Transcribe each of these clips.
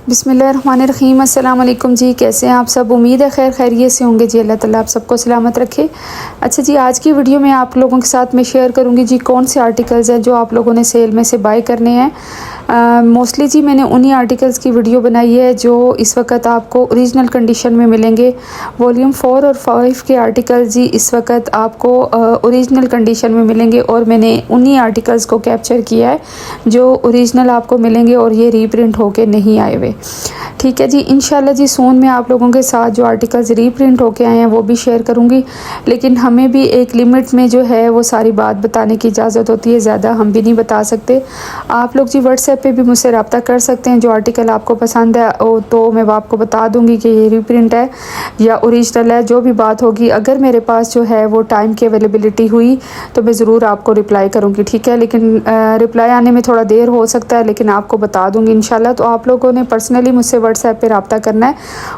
बिस्मिल्लाहिर्रहमानिर्रहीम। अस्सलाम वालेकुम जी, कैसे हैं आप सब? उम्मीद है खैर खैरियत से होंगे जी। अल्लाह ताला आप सबको सलामत रखे। अच्छा जी, आज की वीडियो में आप लोगों के साथ मैं शेयर करूंगी जी कौन से आर्टिकल्स हैं जो आप लोगों ने सेल में से बाय करने हैं। मोस्टली जी मैंने उन्हीं आर्टिकल्स की वीडियो बनाई है जो इस वक्त आपको ओरिजिनल कंडीशन में मिलेंगे। वॉल्यूम 4 और 5 के आर्टिकल्स जी इस वक्त आपको ओरिजिनल कंडीशन में मिलेंगे और मैंने उन्हीं आर्टिकल्स को कैप्चर किया है जो ओरिजिनल आपको मिलेंगे और ये रीप्रिंट होके नहीं आए हुए। ठीक है जी, इंशाल्लाह जी सून में आप लोगों के साथ जो आर्टिकल्स रीप्रिंट होके आए हैं वो भी शेयर करूंगी, लेकिन हमें भी एक लिमिट में जो है वो सारी बात बताने की इजाज़त होती है, ज़्यादा हम भी नहीं बता सकते। आप लोग जी व्हाट्सएप पे भी मुझसे रब्ता कर सकते हैं। जो आर्टिकल आपको पसंद है तो मैं आपको बता दूंगी कि ये रीप्रिंट है या ओरिजिनल है। जो भी बात होगी, अगर मेरे पास जो है वो टाइम की अवेलेबिलिटी हुई तो मैं ज़रूर आपको रिप्लाई करूँगी। ठीक है, लेकिन रिप्लाई आने में थोड़ा देर हो सकता है, लेकिन आपको बता दूँगी इंशाल्लाह। तो आप लोगों ने पर्सनली मुझसे व्हाट्सएप पे रब्ता करना है,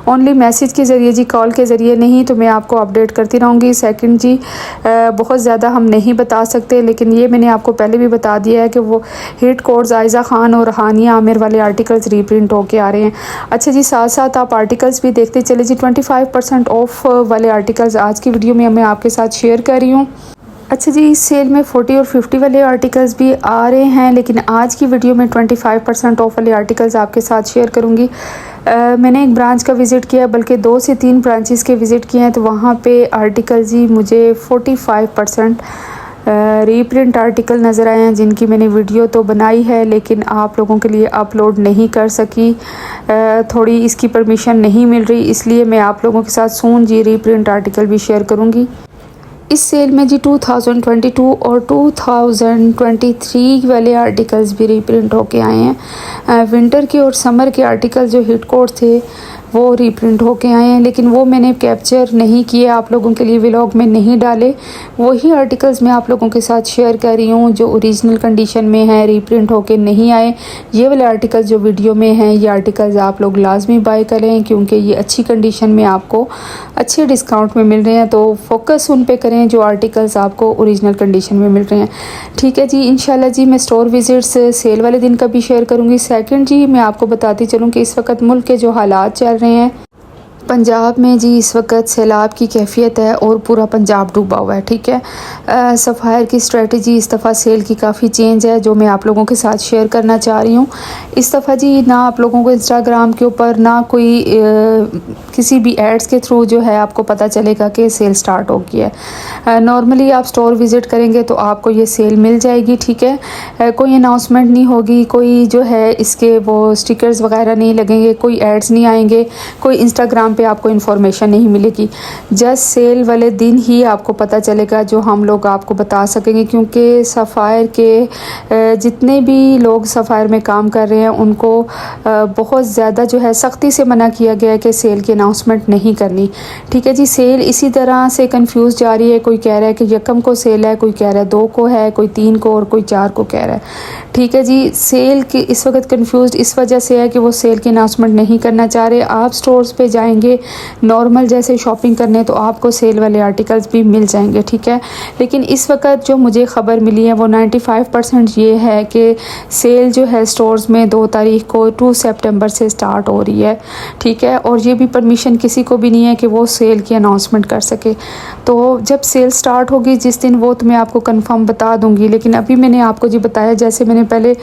ओनली मैसेज के ज़रिए जी, कॉल के ज़रिए नहीं। तो मैं आपको अपडेट करती रहूँगी। सेकंड जी, बहुत ज़्यादा हम नहीं बता सकते, लेकिन ये मैंने आपको पहले भी बता दिया है कि वो हिट कोड्स आयज़ा खान और हानिया आमिर वाले आर्टिकल्स रीप्रिंट होके आ रहे हैं। अच्छा जी, साथ साथ आप आर्टिकल्स भी देखते चले जी। 25% ऑफ वाले आर्टिकल्स आज की वीडियो में मैं आपके साथ शेयर कर रही हूँ। अच्छा जी, इस सेल में 40 और 50 वाले आर्टिकल्स भी आ रहे हैं, लेकिन आज की वीडियो में 25% ऑफ वाले आर्टिकल्स आपके साथ शेयर करूंगी। मैंने एक ब्रांच का विज़िट किया, बल्कि 2 से 3 ब्रांचेस के विज़िट किए हैं, तो वहाँ पे आर्टिकल जी मुझे 45% रीप्रिंट आर्टिकल नज़र आए हैं, जिनकी मैंने वीडियो तो बनाई है लेकिन आप लोगों के लिए अपलोड नहीं कर सकी। थोड़ी इसकी परमिशन नहीं मिल रही, इसलिए मैं आप लोगों के साथ सून जी रीप्रिंट आर्टिकल भी शेयर करूँगी। इस सेल में जी 2022 और 2023 वाले आर्टिकल्स भी रीप्रिंट होके आए हैं। विंटर के और समर के आर्टिकल जो हिट कोड थे वो रीप्रिंट होके आए हैं, लेकिन वो मैंने कैप्चर नहीं किए, आप लोगों के लिए व्लॉग में नहीं डाले। वही आर्टिकल्स मैं आप लोगों के साथ शेयर कर रही हूँ जो ओरिजिनल कंडीशन में है, रीप्रिंट होके नहीं आए। ये वाले आर्टिकल्स जो वीडियो में हैं, ये आर्टिकल्स आप लोग लाजमी बाय करें, क्योंकि ये अच्छी कंडीशन में आपको अच्छे डिस्काउंट में मिल रहे हैं। तो फोकस उन पे करें जो आर्टिकल्स आपको ओरिजिनल कंडीशन में मिल रहे हैं। ठीक है जी, इंशाल्लाह जी मैं स्टोर विजिट्स सेल वाले दिन का भी शेयर करूँगी। सेकंड जी, मैं आपको बताती चलूँ कि इस वक्त मुल्क के जो हालात चल रहे हैं, पंजाब में जी इस वक्त सैलाब की कैफियत है और पूरा पंजाब डूबा हुआ है। ठीक है, सफ़ायर की स्ट्रेटजी इस दफ़ा सेल की काफ़ी चेंज है, जो मैं आप लोगों के साथ शेयर करना चाह रही हूँ। इस दफ़ा जी ना आप लोगों को इंस्टाग्राम के ऊपर ना कोई किसी भी एड्स के थ्रू जो है आपको पता चलेगा कि सेल स्टार्ट हो गई है। नॉर्मली आप स्टोर विज़िट करेंगे तो आपको ये सेल मिल जाएगी। ठीक है, कोई अनाउंसमेंट नहीं होगी, कोई जो है इसके वो स्टिकर्स वगैरह नहीं लगेंगे, कोई एड्स नहीं आएंगे, कोई इंस्टाग्राम पे आपको इन्फॉर्मेशन नहीं मिलेगी। जस्ट सेल वाले दिन ही आपको पता चलेगा, जो हम लोग आपको बता सकेंगे, क्योंकि सफ़ायर के जितने भी लोग सफ़ायर में काम कर रहे हैं उनको बहुत ज़्यादा जो है सख्ती से मना किया गया है कि सेल की अनाउंसमेंट नहीं करनी। ठीक है जी, सेल इसी तरह से कंफ्यूज जा रही है। कोई कह रहा है कि यकम को सेल है, कोई कह रहा है 2 को है, कोई 3 को और कोई 4 को कह रहा है। ठीक है जी, सेल की इस वक्त कंफ्यूज इस वजह से है कि वो सेल की अनाउंसमेंट नहीं करना चाह रहे। आप स्टोर्स पे जाएंगे नॉर्मल जैसे शॉपिंग करने तो आपको सेल वाले आर्टिकल्स भी मिल जाएंगे। ठीक है, लेकिन इस वक्त जो मुझे ख़बर मिली है वो 95% ये है कि सेल जो है स्टोर्स में 2 तारीख को 2 सितंबर से स्टार्ट हो रही है। ठीक है, और ये भी परमिशन किसी को भी नहीं है कि वो सेल की अनाउंसमेंट कर सके। तो जब सेल स्टार्ट होगी जिस दिन, वो तो मैं आपको कंफर्म बता दूंगी, लेकिन अभी मैंने आपको जी बताया, जैसे मैंने पहले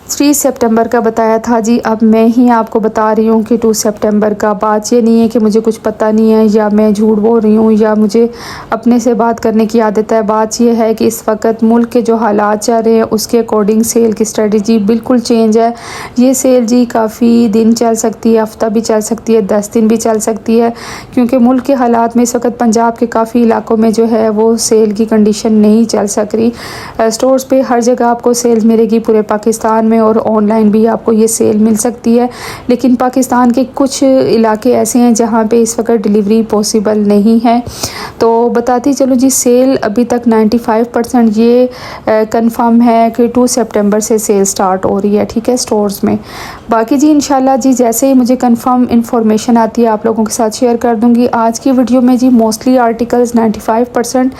3 सितंबर का बताया था जी, अब मैं ही आपको बता रही हूँ कि 2 सितंबर का। बात ये नहीं है कि मुझे कुछ पता नहीं है या मैं झूठ बोल रही हूँ या मुझे अपने से बात करने की आदत है। बात ये है कि इस वक्त मुल्क के जो हालात चल रहे हैं उसके अकॉर्डिंग सेल की स्ट्रेटजी बिल्कुल चेंज है। ये सेल जी काफ़ी दिन चल सकती है, हफ्ता भी चल सकती है, 10 दिन भी चल सकती है, क्योंकि मुल्क के हालात में इस वक्त पंजाब के काफ़ी इलाकों में जो है वो सेल की कंडीशन नहीं चल सक रही। स्टोर्स पे हर जगह आपको सेल मिलेगी पूरे पाकिस्तान में, और ऑनलाइन भी आपको ये सेल मिल सकती है, लेकिन पाकिस्तान के कुछ इलाके ऐसे हैं जहाँ पे इस वक्त डिलीवरी पॉसिबल नहीं है। तो बताती चलो जी, सेल अभी तक 95% ये कंफर्म है कि 2 सितंबर से सेल स्टार्ट हो रही है। ठीक है, स्टोर्स में। बाकी जी इंशाल्लाह जी जैसे ही मुझे कंफर्म इन्फॉर्मेशन आती है आप लोगों के साथ शेयर कर दूँगी। आज की वीडियो में जी मोस्टली आर्टिकल्स 95%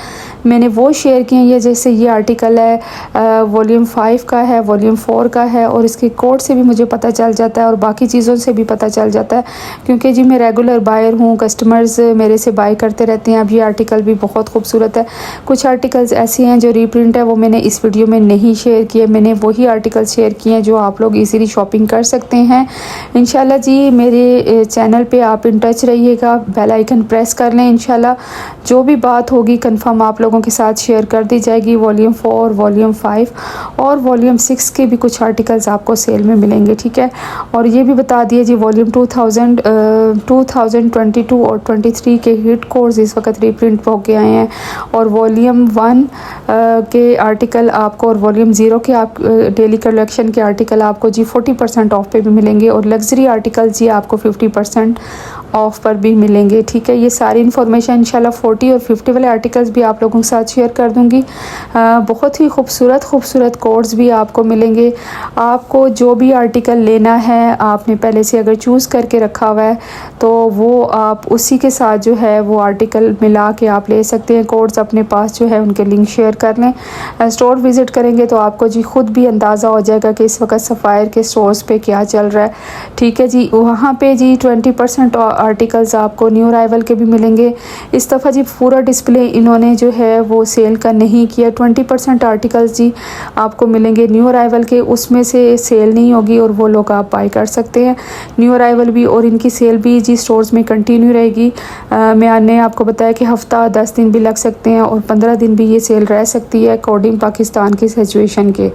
मैंने वो शेयर किए हैं। ये जैसे ये आर्टिकल है वॉल्यूम 5 का है, वॉल्यूम 4 का है और इसके कोड से भी मुझे पता चल जाता है और बाकी चीज़ों से भी पता चल जाता है, क्योंकि जी मैं रेगुलर बायर हूँ, कस्टमर्स मेरे से बाय करते रहते हैं। अब ये आर्टिकल भी बहुत खूबसूरत है। कुछ आर्टिकल्स ऐसे हैं जो रीप्रिंट है, वो मैंने इस वीडियो में नहीं शेयर किए, मैंने वही आर्टिकल शेयर किए हैं जो आप लोग इजीली शॉपिंग कर सकते हैं। इंशाल्लाह जी मेरे चैनल पे आप इन टच रहिएगा, बेल आइकन प्रेस कर लें। इंशाल्लाह जो भी बात होगी कंफर्म आप लोगों के साथ शेयर कर दी जाएगी। वॉल्यूम 4, वॉल्यूम 5 और वॉल्यूम 6 के भी कुछ आर्टिकल्स आपको सेल में मिलेंगे, ठीक है। और ये भी बता दिए जी वॉल्यूम 2022 और 23 के हिट कोर्स इस वक्त रीप्रिंट होके आए हैं, और वॉल्यूम 1 के आर्टिकल आपको और वॉल्यूम 0 के आप डेली कलेक्शन के आर्टिकल आपको जी 40% ऑफ पे भी मिलेंगे, और लग्जरी आर्टिकल जी आपको 50% ऑफ पर भी मिलेंगे, ठीक है। ये सारी इन्फॉर्मेशन इंशाल्लाह 40 और 50 वाले आर्टिकल्स भी आप लोगों के साथ शेयर कर दूंगी। बहुत ही खूबसूरत कोड्स भी आपको मिलेंगे। आपको जो भी आर्टिकल लेना है, आपने पहले से अगर चूज़ करके रखा हुआ है तो वो आप उसी के साथ जो है वो आर्टिकल मिला के आप ले सकते हैं। कोड्स अपने पास जो है उनके लिंक शेयर कर लें। स्टोर विज़िट करेंगे तो आपको जी खुद भी अंदाज़ा हो जाएगा कि इस वक्त सफ़ायर के स्टोर्स पे क्या चल रहा है, ठीक है जी। वहाँ पे जी 20% आर्टिकल्स आपको न्यू अराइवल के भी मिलेंगे। इस दफ़ा जी पूरा डिस्प्ले इन्होंने जो है वो सेल का नहीं किया। 20% आर्टिकल्स जी आपको मिलेंगे न्यू अराइवल के, उसमें से सेल नहीं होगी और वो लोग आप बाय कर सकते हैं। न्यू अराइवल भी और इनकी सेल भी जी स्टोर्स में कंटिन्यू रहेगी। मैंने आपको बताया कि हफ़्ता 10 दिन भी लग सकते हैं और 15 दिन भी ये सेल रह सकती है अकॉर्डिंग पाकिस्तान की सिचुएशन के।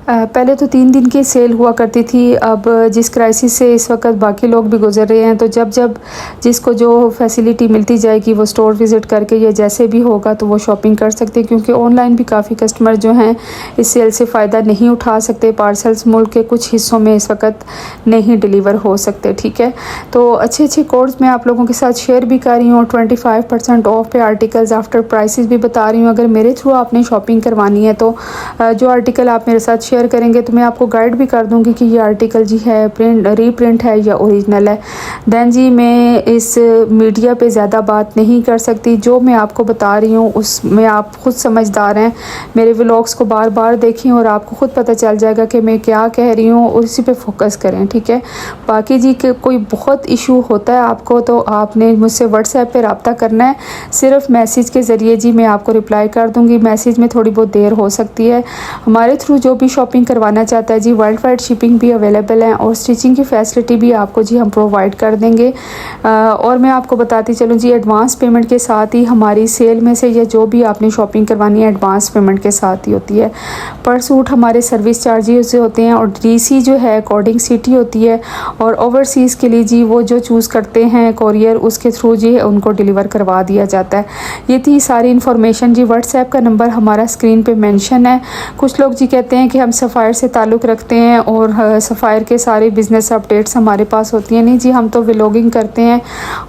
पहले तो 3 दिन की सेल हुआ करती थी, अब जिस क्राइसिस से इस वक्त बाकी लोग भी गुजर रहे हैं, तो जब जिसको जो फैसिलिटी मिलती जाएगी वो स्टोर विज़िट करके या जैसे भी होगा तो वो शॉपिंग कर सकते हैं, क्योंकि ऑनलाइन भी काफ़ी कस्टमर जो हैं इस सेल से फ़ायदा नहीं उठा सकते। पार्सल्स मुल्क के कुछ हिस्सों में इस वक्त नहीं डिलीवर हो सकते, ठीक है। तो अच्छे कोड्स मैं आप लोगों के साथ शेयर भी कर रही हूँ। 25% ऑफ पे आर्टिकल्स आफ्टर प्राइसेस भी बता रही हूँ। अगर मेरे थ्रू आपने शॉपिंग करवानी है तो जो आर्टिकल आप मेरे साथ शेयर करेंगे तो मैं आपको गाइड भी कर दूंगी कि ये आर्टिकल जी है रीप्रिंट है या ओरिजिनल है। दैन जी मैं इस मीडिया पे ज़्यादा बात नहीं कर सकती, जो मैं आपको बता रही हूँ उसमें आप खुद समझदार हैं। मेरे व्लॉग्स को बार बार देखें और आपको खुद पता चल जाएगा कि मैं क्या कह रही हूँ और इसी पे फोकस करें, ठीक है। बाकी जी कोई बहुत इशू होता है आपको तो आपने मुझसे व्हाट्सएप पे रब्ता करना है, सिर्फ मैसेज के ज़रिए जी मैं आपको रिप्लाई कर दूँगी। मैसेज में थोड़ी बहुत देर हो सकती है। हमारे थ्रू जो भी शॉपिंग करवाना चाहता है जी वर्ल्ड वाइड शिपिंग भी अवेलेबल है और स्टिचिंग की फैसिलिटी भी आपको जी हम प्रोवाइड कर देंगे। और मैं आपको बताती चलूँ जी एडवांस पेमेंट के साथ ही हमारी सेल में से या जो भी आपने शॉपिंग करवानी है एडवांस पेमेंट के साथ ही होती है। पर सूट हमारे सर्विस चार्जेस होते हैं और डीसी जो है अकॉर्डिंग सिटी होती है, और ओवरसीज़ के लिए जी वो जो चूज़ करते हैं कोरियर उसके थ्रू जी उनको डिलीवर करवा दिया जाता है। ये थी सारी इन्फॉर्मेशन जी। व्हाट्सएप का नंबर हमारा स्क्रीन पे मेंशन है। कुछ लोग जी कहते हैं कि हम सफ़ायर से ताल्लुक़ रखते हैं और सफ़ायर के सारे बिज़नेस अपडेट्स हमारे पास होती हैं। नहीं जी, हम तो व्लॉगिंग करते हैं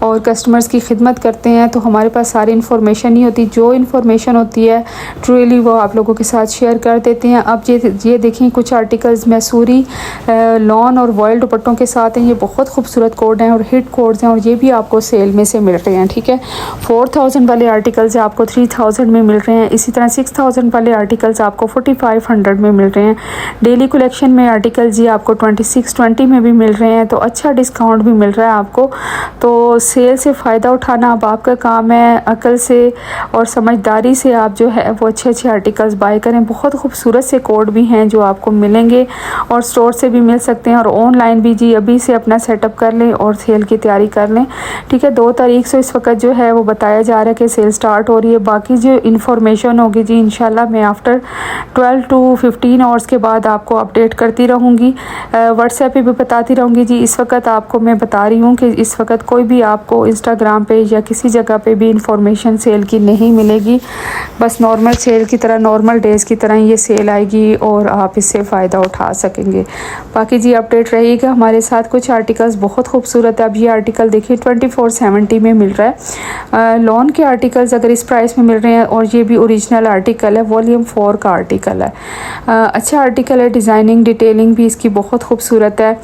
और कस्टमर्स की खिदमत करते हैं, तो हमारे पास सारी इन्फॉर्मेशन नहीं होती। जो इन्फॉर्मेशन होती है ट्रूली वो आप लोगों के साथ शेयर कर देते हैं। अब ये देखें कुछ आर्टिकल्स मैसूरी लॉन और वॉयल दुपट्टों के साथ हैं। ये बहुत खूबसूरत कोड हैं और हिट कोड्स हैं और ये भी आपको सेल में से मिल रहे हैं, ठीक है। 4000 वाले आर्टिकल्स आपको 3000 में मिल रहे हैं। इसी तरह 6000 वाले आर्टिकल्स आपको 4500 में मिल रहे हैं। डेली कलेक्शन में आर्टिकल जी आपको 2620 में भी मिल रहे हैं, तो अच्छा डिस्काउंट भी मिल रहा है आपको। तो सेल से फ़ायदा उठाना अब आपका काम है। अकल से और समझदारी से आप जो है वो अच्छे आर्टिकल्स बाय करें। बहुत खूबसूरत से कोड भी हैं जो आपको मिलेंगे और स्टोर से भी मिल सकते हैं और ऑनलाइन भी जी अभी से अपना सेटअप कर लें और सेल की तैयारी कर लें, ठीक है। 2 तारीख से इस वक्त जो है वो बताया जा रहा है कि सेल स्टार्ट हो रही है। बाकी जो इन्फॉर्मेशन होगी जी इंशाल्लाह मैं आफ्टर 12 to 15 आवर्स के बाद आपको अपडेट करती रहूँगी। व्हाट्सएप पे भी बताती रहूँगी जी। इस वक्त आपको मैं बता रही हूँ कि इस वक्त कोई भी आपको इंस्टाग्राम पे या किसी जगह पे भी इंफॉर्मेशन सेल की नहीं मिलेगी। बस नॉर्मल सेल की तरह, नॉर्मल डेज़ की तरह ये सेल आएगी और आप इससे फ़ायदा उठा सकेंगे। बाकी जी अपडेट रहिएगा हमारे साथ। कुछ आर्टिकल्स बहुत खूबसूरत है। अब ये आर्टिकल देखिए 2470 में मिल रहा है। लॉन के आर्टिकल्स अगर इस प्राइस में मिल रहे हैं और ये भी ओरिजिनल आर्टिकल है, वॉल्यूम 4 का आर्टिकल है। अच्छा अच्छा आर्टिकल है, डिज़ाइनिंग डिटेलिंग भी इसकी बहुत खूबसूरत है।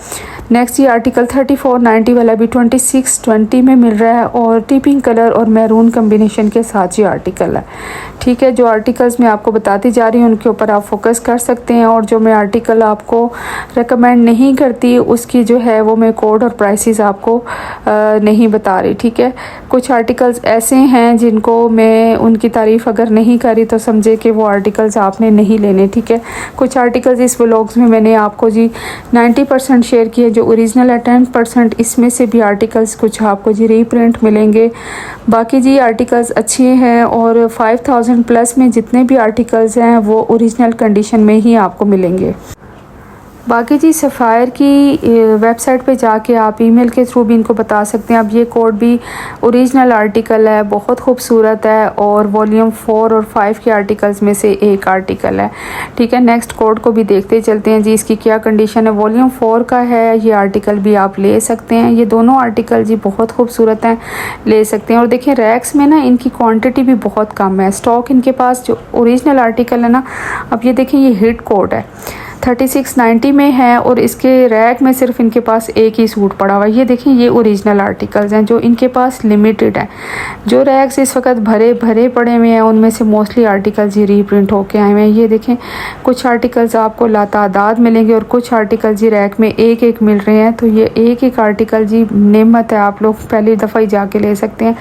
नेक्स्ट ये आर्टिकल 3490 वाला भी 2620 में मिल रहा है और टिपिंग कलर और मैरून कम्बिनेशन के साथ ये आर्टिकल है। ठीक है, जो आर्टिकल्स मैं आपको बताती जा रही हूँ उनके ऊपर आप फोकस कर सकते हैं, और जो मैं आर्टिकल आपको रेकमेंड नहीं करती उसकी जो है वो मैं कोड और प्राइसेस आपको नहीं बता रही। ठीक है, कुछ आर्टिकल्स ऐसे हैं जिनको मैं उनकी तारीफ़ अगर नहीं करी तो समझे कि वो आर्टिकल्स आपने नहीं लेने। ठीक है, कुछ आर्टिकल्स इस व्लॉग्स में मैंने आपको जी 90% शेयर किए जो ओरिजिनल है, 10% इसमें से भी आर्टिकल्स कुछ आपको जी रीप्रिंट मिलेंगे। बाकी जी आर्टिकल्स अच्छे हैं और 5000 प्लस में जितने भी आर्टिकल्स हैं वो ओरिजिनल कंडीशन में ही आपको मिलेंगे। बाकी जी सफ़ायर की वेबसाइट पे जाके आप ईमेल के थ्रू भी इनको बता सकते हैं। अब ये कोड भी ओरिजिनल आर्टिकल है, बहुत खूबसूरत है और वॉल्यूम 4 और 5 के आर्टिकल्स में से एक आर्टिकल है। ठीक है, नेक्स्ट कोड को भी देखते चलते हैं जी इसकी क्या कंडीशन है। वॉल्यूम 4 का है ये आर्टिकल भी आप ले सकते हैं। ये दोनों आर्टिकल जी बहुत खूबसूरत हैं, ले सकते हैं। और देखिए रैक्स में ना इनकी क्वान्टिटी भी बहुत कम है, स्टॉक इनके पास जो ओरिजिनल आर्टिकल है ना, अब ये देखें ये हिट कोड है 3690 में है और इसके रैक में सिर्फ इनके पास एक ही सूट पड़ा हुआ है। ये देखें ये ओरिजिनल आर्टिकल्स हैं जो इनके पास लिमिटेड है। जो रैक्स इस वक्त भरे पड़े हुए हैं उनमें से मोस्टली आर्टिकल्स ये रीप्रिंट होके आए हुए हैं। ये देखें कुछ आर्टिकल्स आपको लातादाद मिलेंगे और कुछ आर्टिकल्स जी रैक में एक एक मिल रहे हैं। तो ये एक आर्टिकल जी नेमत है, आप लोग पहली दफ़ा ही जाके ले सकते हैं।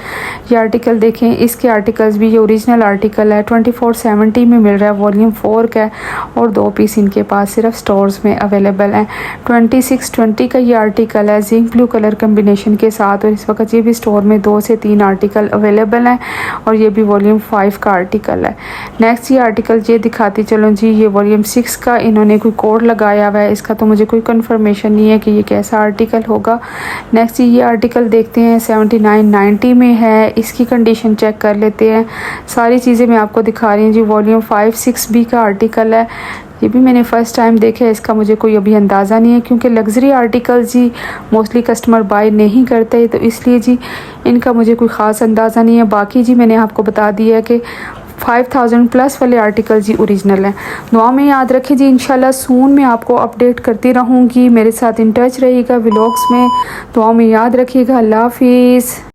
ये आर्टिकल देखें, इसके आर्टिकल्स भी ये ओरिजिनल आर्टिकल है, 2470 में मिल रहा है, वॉल्यूम 4 का है और 2 पीस इनके पास सिर्फ स्टोर्स में अवेलेबल हैं। 2620 का ये आर्टिकल है जिंक ब्लू कलर कम्बिनेशन के साथ, और इस वक्त ये भी स्टोर में 2 से 3 आर्टिकल अवेलेबल हैं और ये भी वॉल्यूम 5 का आर्टिकल है। नेक्स्ट ये आर्टिकल ये दिखाती चलो जी, ये वॉल्यूम 6 का इन्होंने कोई कोड लगाया हुआ है, इसका तो मुझे कोई कंफर्मेशन नहीं है कि ये कैसा आर्टिकल होगा। नेक्स्ट ये आर्टिकल देखते हैं 7990 में है, इसकी कंडीशन चेक कर लेते हैं। सारी चीज़ें मैं आपको दिखा रही हूँ जी। वॉल्यूम 5-6B का आर्टिकल है, ये भी मैंने फ़र्स्ट टाइम देखा है, इसका मुझे कोई अभी अंदाज़ा नहीं है क्योंकि लग्जरी आर्टिकल्स जी मोस्टली कस्टमर बाय नहीं करते, तो इसलिए जी इनका मुझे कोई ख़ास अंदाज़ा नहीं है। बाकी जी मैंने आपको बता दिया है कि 5000 प्लस वाले आर्टिकल जी ओरिजिनल हैं। दुआ में याद रखें जी, इंशाल्लाह सून मैं आपको अपडेट करती रहूँगी। मेरे साथ इन टच रहिएगा व्लॉग्स में। दुआ में याद रखिएगा। अल्लाह हाफिज़।